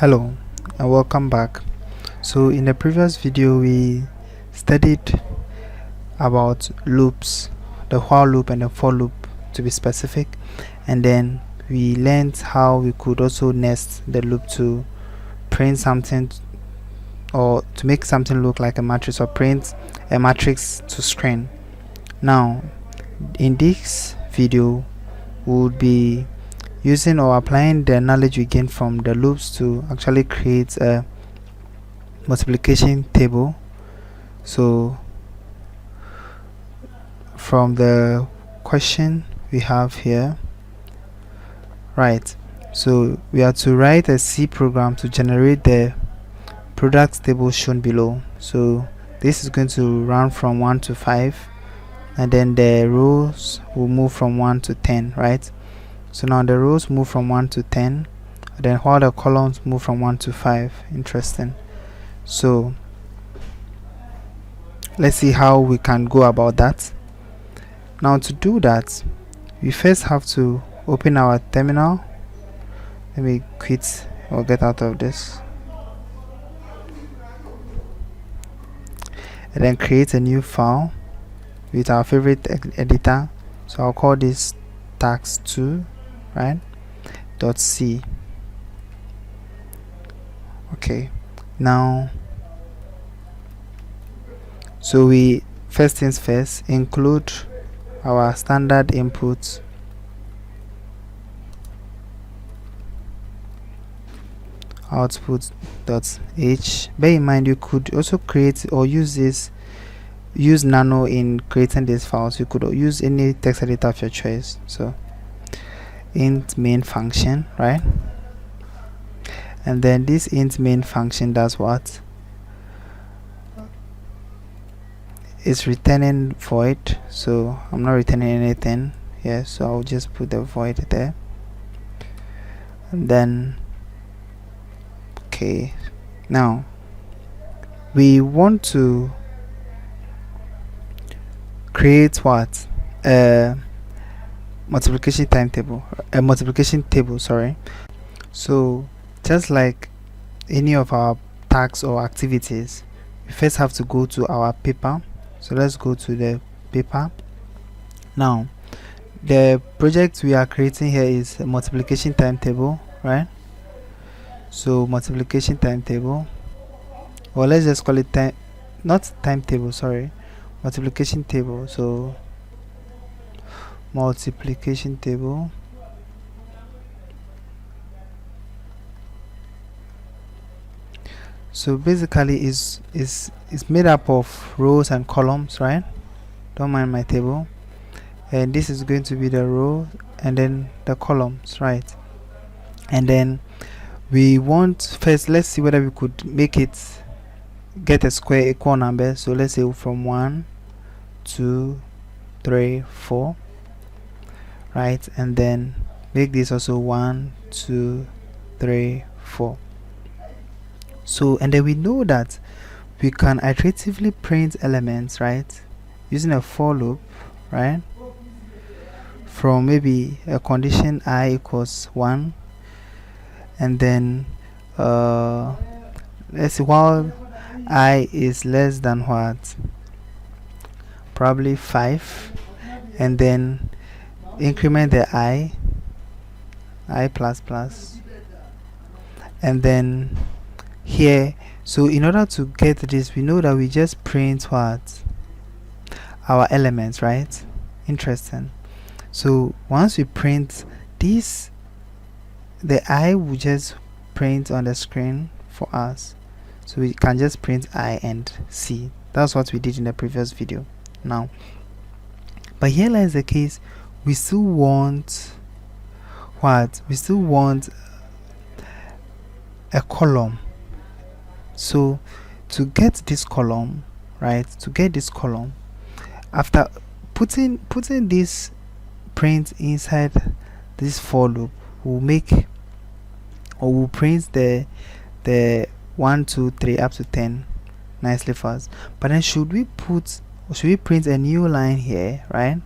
Hello and welcome back. So in the previous video we studied about loops, the while loop and the for loop to be specific, and then we learned how we could also nest the loop to print something or to make something look like a matrix, or print a matrix to screen. Now in this video we would be using or applying the knowledge we gained from the loops to actually create a multiplication table. So from the question we have here, right, so we are to write a C program to generate the product table shown below. So this is going to run from 1 to 5, and then the rows will move from 1 to 10, right? So now the rows move from 1 to 10, then while the columns move from 1 to 5. Interesting. So let's see how we can go about that. Now to do that, we first have to open our terminal. Let me quit or get out of this, and then create a new file with our favorite editor. So I'll call this tax2, right, .c. okay, now so we first things first include our standard input output.h. bear in mind you could also create or use nano in creating these files. You could use any text editor of your choice. So int main function, right, and then this int main function does what? It's returning void. So I'm not returning anything here, so I'll just put the void there. And then okay, now we want to create what? A multiplication table, sorry. So just like any of our tasks or activities, we first have to go to our paper. So let's go to the paper. Now the project we are creating here is a multiplication timetable, right? So multiplication timetable, or let's just call it timetable, sorry, multiplication table. So multiplication table, so basically is made up of rows and columns, right? Don't mind my table, and this is going to be the row and then the columns, right? And then we want first, let's see whether we could make it get a square equal number. So let's say from 1 2 3 4, right, and then make this also 1 2 3 4. So and then we know that we can iteratively print elements, right, using a for loop, right, from maybe a condition I equals 1, and then let's see, while I is less than what, probably 5, and then increment the I plus plus, and then here. So in order to get this, we know that we just print what? Our elements, right? Interesting. So once we print this, the I will just print on the screen for us. So we can just print I and C. That's what we did in the previous video. Now, but here lies the case, we still want what? We still want a column. So to get this column, right, to get this column, after putting this print inside this for loop, we'll make, or we'll print the 1 2 3 up to 10 nicely for us. But then should we print a new line here, right?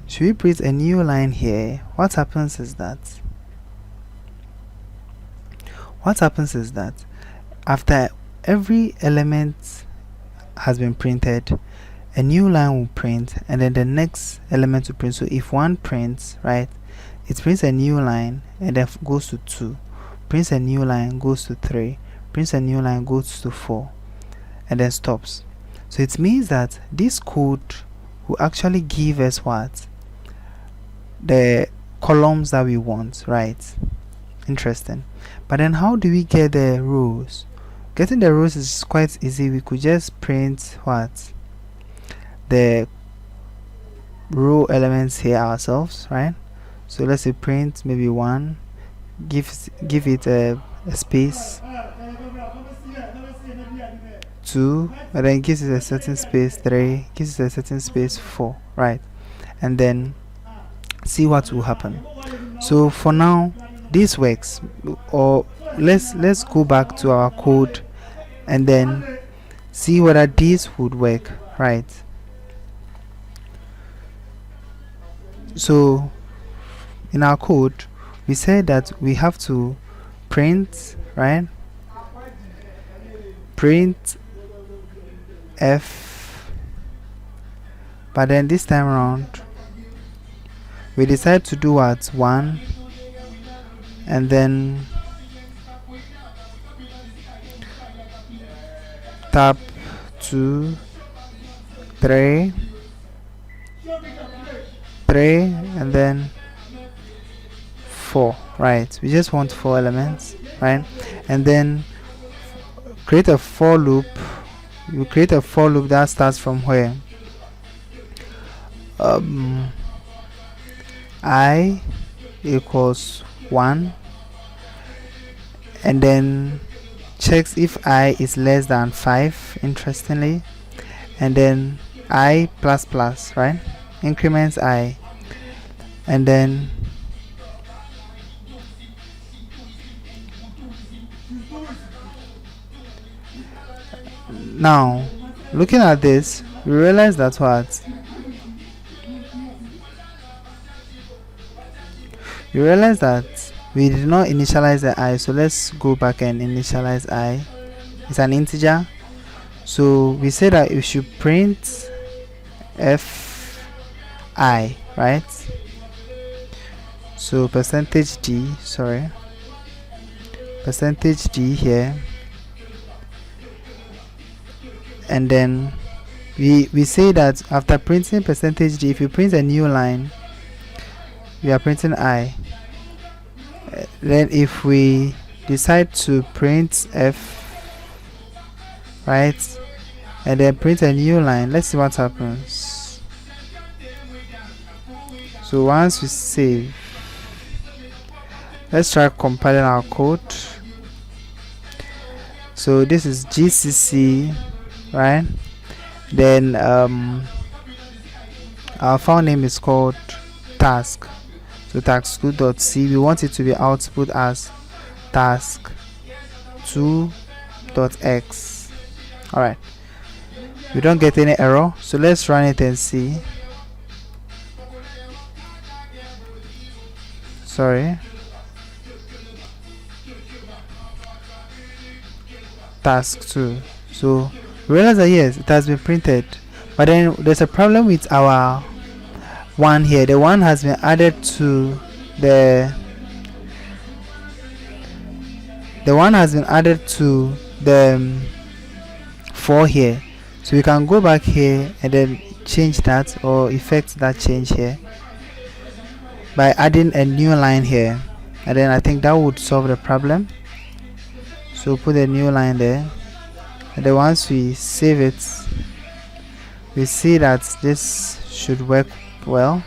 Should we print a new line here? What happens is that what happens is that after every element has been printed, a new line will print, and then the next element will print. So if 1 prints, right, it prints a new line and then goes to 2, prints a new line, goes to 3, prints a new line, goes to 4, and then stops. So it means that this code will actually give us what? The columns that we want, right? Interesting. But then how do we get the rows? Getting the rows is quite easy. We could just print what? The row elements here ourselves, right? So let's say print maybe 1, give it a space, 2, and then gives it a certain space, 3, gives it a certain space, 4, right? And then see what will happen. So for now this works, or let's go back to our code and then see whether this would work, right? So in our code we said that we have to print, right? Print F, but then this time around we decide to do what? 1, and then tab 2, 3, and then 4, right? We just want 4 elements, right? And then create a for loop. You create a for loop that starts from where? I equals 1, and then checks if I is less than 5, interestingly, and then I plus plus, right? Increments I, and then now looking at this we realize that what? You realize that we did not initialize the I, so let's go back and initialize I. It's an integer, so we say that we should print Fi, right? So percentage D here, and then we say that after printing percentage D, if you print a new line, we are printing I. Then if we decide to print F, right, and then print a new line, let's see what happens. So once we save, let's try compiling our code. So this is GCC, right? Then our file name is called task. So task2.c, we want it to be output as task2.x. Alright, we don't get any error, so let's run it and see. Sorry, task2. So realize that yes, it has been printed, but then there's a problem with our one here. The one has been added to the 4 here, so we can go back here and then change that or effect that change here by adding a new line here, and then I think that would solve the problem. So put a new line there, and then once we save it, we see that this should work well.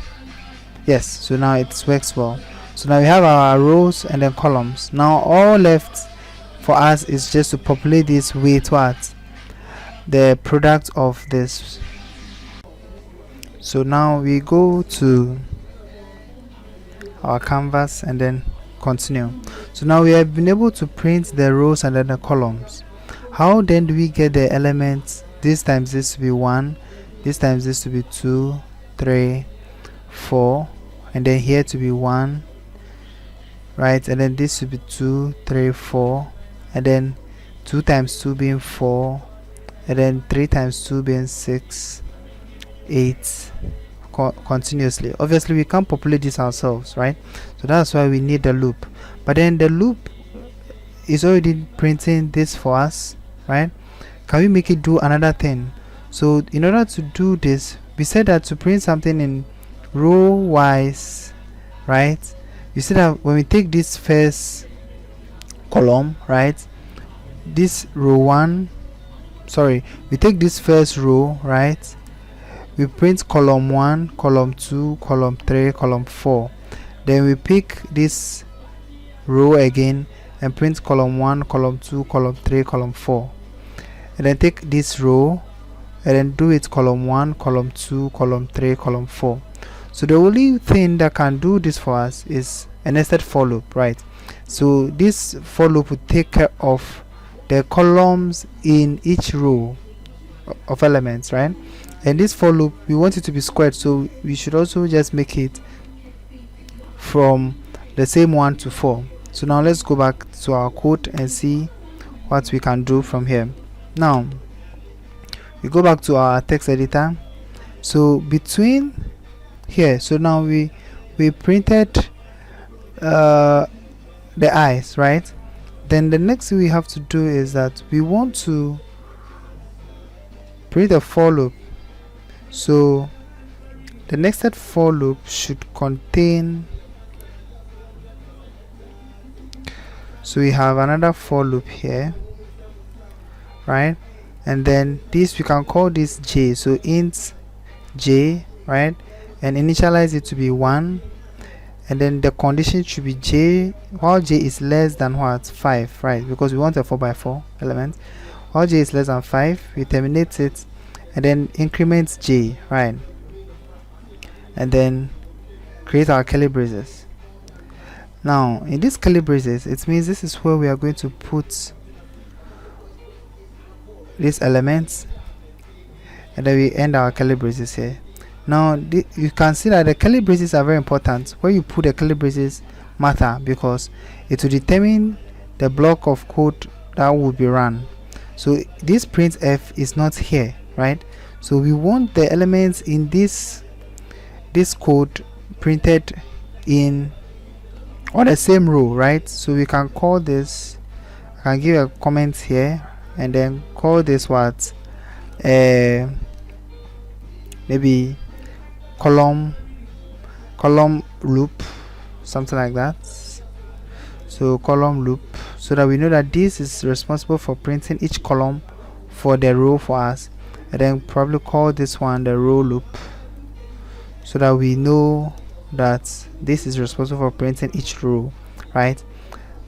Yes, so now it works well. So now we have our rows and then columns. Now all left for us is just to populate this with what? The product of this. So now we go to our canvas and then continue. So now we have been able to print the rows and then the columns. How then do we get the elements? This times this to be 1, this times this to be 2, 3, 4, and then here to be 1, right? And then this to be 2, 3, 4, and then 2 times 2 being 4, and then 3 times 2 being 6, 8, continuously. Obviously we can't populate this ourselves, right? So that's why we need the loop. But then the loop is already printing this for us, right? Can we make it do another thing? So in order to do this, we said that to print something in row wise, right? You see that when we take this first column, right, this row 1, sorry, we take this first row, right, we print column 1, column 2, column 3, column 4. Then we pick this row again and print column 1, column 2, column 3, column 4. And then take this row and then do it column 1, column 2, column 3, column 4. So the only thing that can do this for us is a nested for loop, right? So this for loop will take care of the columns in each row of elements, right? And this for loop, we want it to be squared, so we should also just make it from the same 1 to 4. So now let's go back to our code and see what we can do from here. Now we go back to our text editor. So between here, so now we printed the eyes, right? Then the next thing we have to do is that we want to print a for loop. So the nested for loop should contain, so we have another for loop here, right? And then this, we can call this j, so int j, right, and initialize it to be 1, and then the condition should be j while j is less than what, 5, right, because we want a 4x4 element. While j is less than 5, we terminate it and then increment j, right, and then create our curly braces. Now in this curly braces, it means this is where we are going to put these elements, and then we end our curly braces here. Now you can see that the curly braces are very important. Where you put the curly braces matter, because it will determine the block of code that will be run. So this printf is not here, right? So we want the elements in this code printed in on the same row, right? So we can call this, I can give a comment here and then call this what, maybe column loop, something like that. So column loop, so that we know that this is responsible for printing each column for the row for us, and then probably call this one the row loop, so that we know that this is responsible for printing each row, right?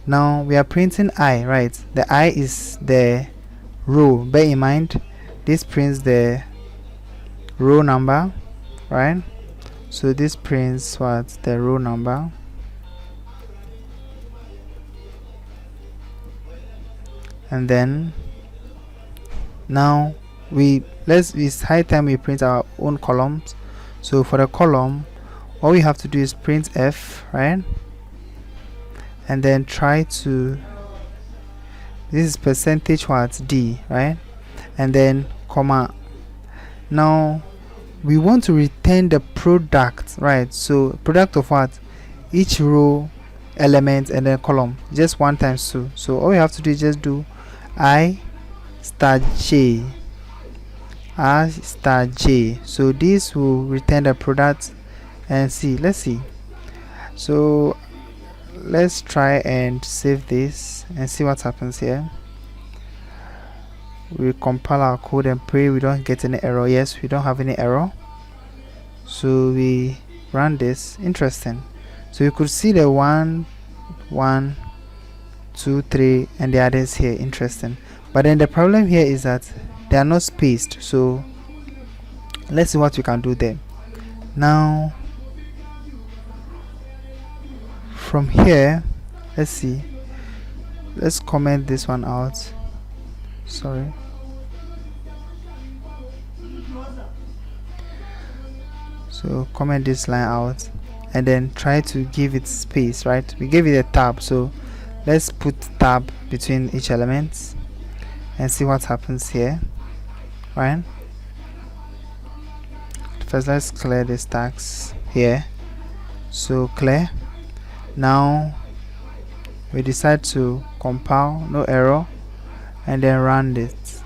Now we are printing I, right? The I is the row. Bear in mind this prints the row number, right? So this prints what, the row number, and then now it's high time we print our own columns. So for the column, all we have to do is print f, right, and then try to, this is percentage what, d, right, and then comma. Now we want to return the product, right? So product of what, each row element and then column, just 1 times 2. So all we have to do is just do I star j, I star j. So this will return the product. And see, let's see, so let's try and save this and see what happens here. We compile our code and pray we don't get any error. Yes, we don't have any error. So we run this. Interesting. So you could see the 1 1 2 3 and the others here. Interesting. But then the problem here is that they are not spaced. So let's see what we can do there. Now from here, let's see, let's comment this one out. Sorry, so comment this line out and then try to give it space, right? We gave it a tab, so let's put tab between each element and see what happens here, right? First, let's clear this tags here. So clear. Now we decide to compile, no error, and then run it.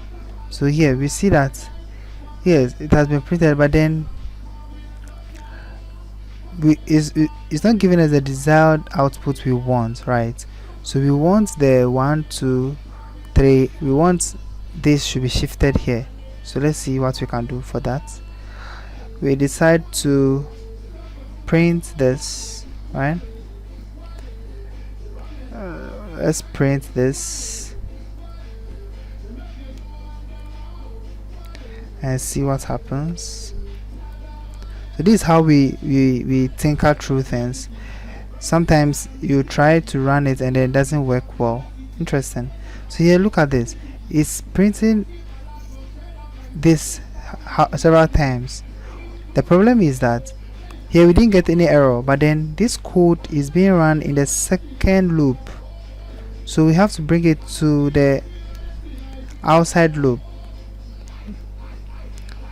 So here we see that yes, it has been printed, but then it's not giving us the desired output we want, right? So we want the 1 2 3, we want this should be shifted here. So let's see what we can do for that. We decide to print this, right? Let's print this and see what happens. So this is how we tinker through things. Sometimes you try to run it and then it doesn't work well. Interesting. So here, look at this. It's printing this several times. The problem is that here we didn't get any error, but then this code is being run in the second loop. So we have to bring it to the outside loop.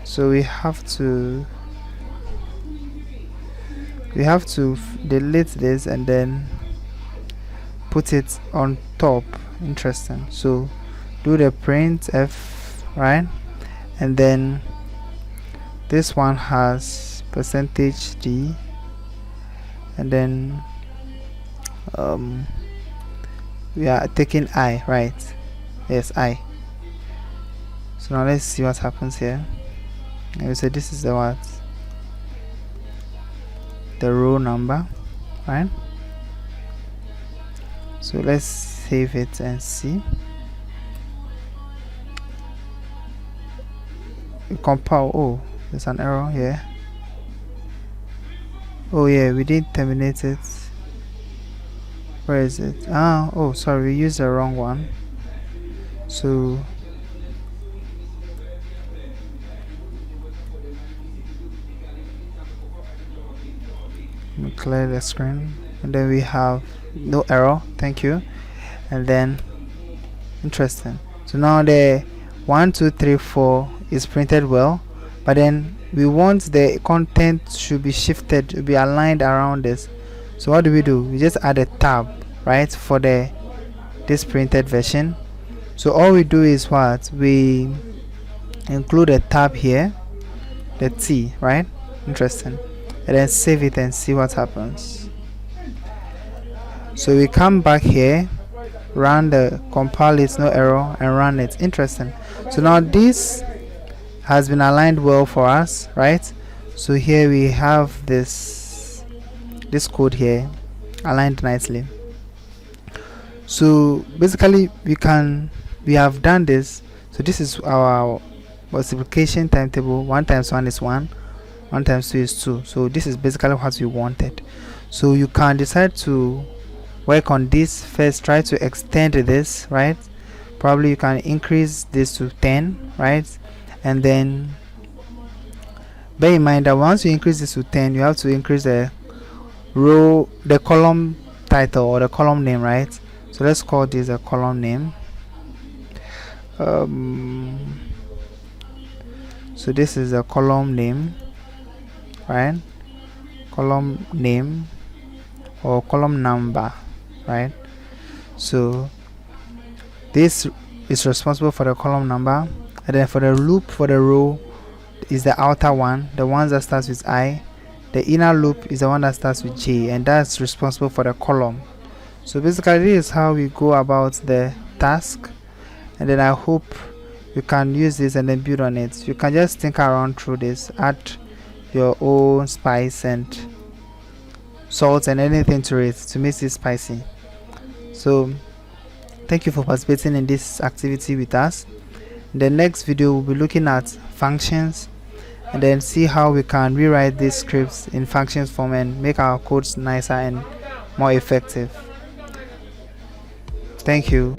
So we have to delete this and then put it on top. Interesting. So do the printf, right? And then this one has %d, and then we are taking I, right? Yes, I. So now let's see what happens here. And we say this is the what? The row number, right? So let's save it and see. We compile. Oh, there's an error here. Oh yeah, we didn't terminate it. Where is it? Oh sorry, we used the wrong one. So we clear the screen and then we have no error, thank you. And then interesting, so now the 1 2 3 4 is printed well, but then we want the content should be shifted, to be aligned around this. So what do? We just add a tab, right, for this printed version. So all we do is what? We include a tab here, the T, right? Interesting. And then save it and see what happens. So we come back here, run the compile it, no error, and run it. Interesting. So now this has been aligned well for us, right? So here we have this code here aligned nicely. So basically we have done this. So this is our multiplication timetable. 1 times 1 is 1, 1 times 2 is 2. So this is basically what we wanted. So you can decide to work on this first, try to extend this, right? Probably you can increase this to 10, right? And then bear in mind that once you increase this to 10, you have to increase the row, the column title or the column name, right? So let's call this a column name. So this is a column name, right? Column name or column number, right? So this is responsible for the column number, and then for the loop for the row is the outer one, the ones that starts with I. The inner loop is the one that starts with J, and that's responsible for the column. So basically this is how we go about the task, and then I hope you can use this and then build on it. You can just think around through this, add your own spice and salt and anything to it to make it spicy. So thank you for participating in this activity with us. In the next video we'll be looking at functions and then see how we can rewrite these scripts in functions form and make our codes nicer and more effective. Thank you.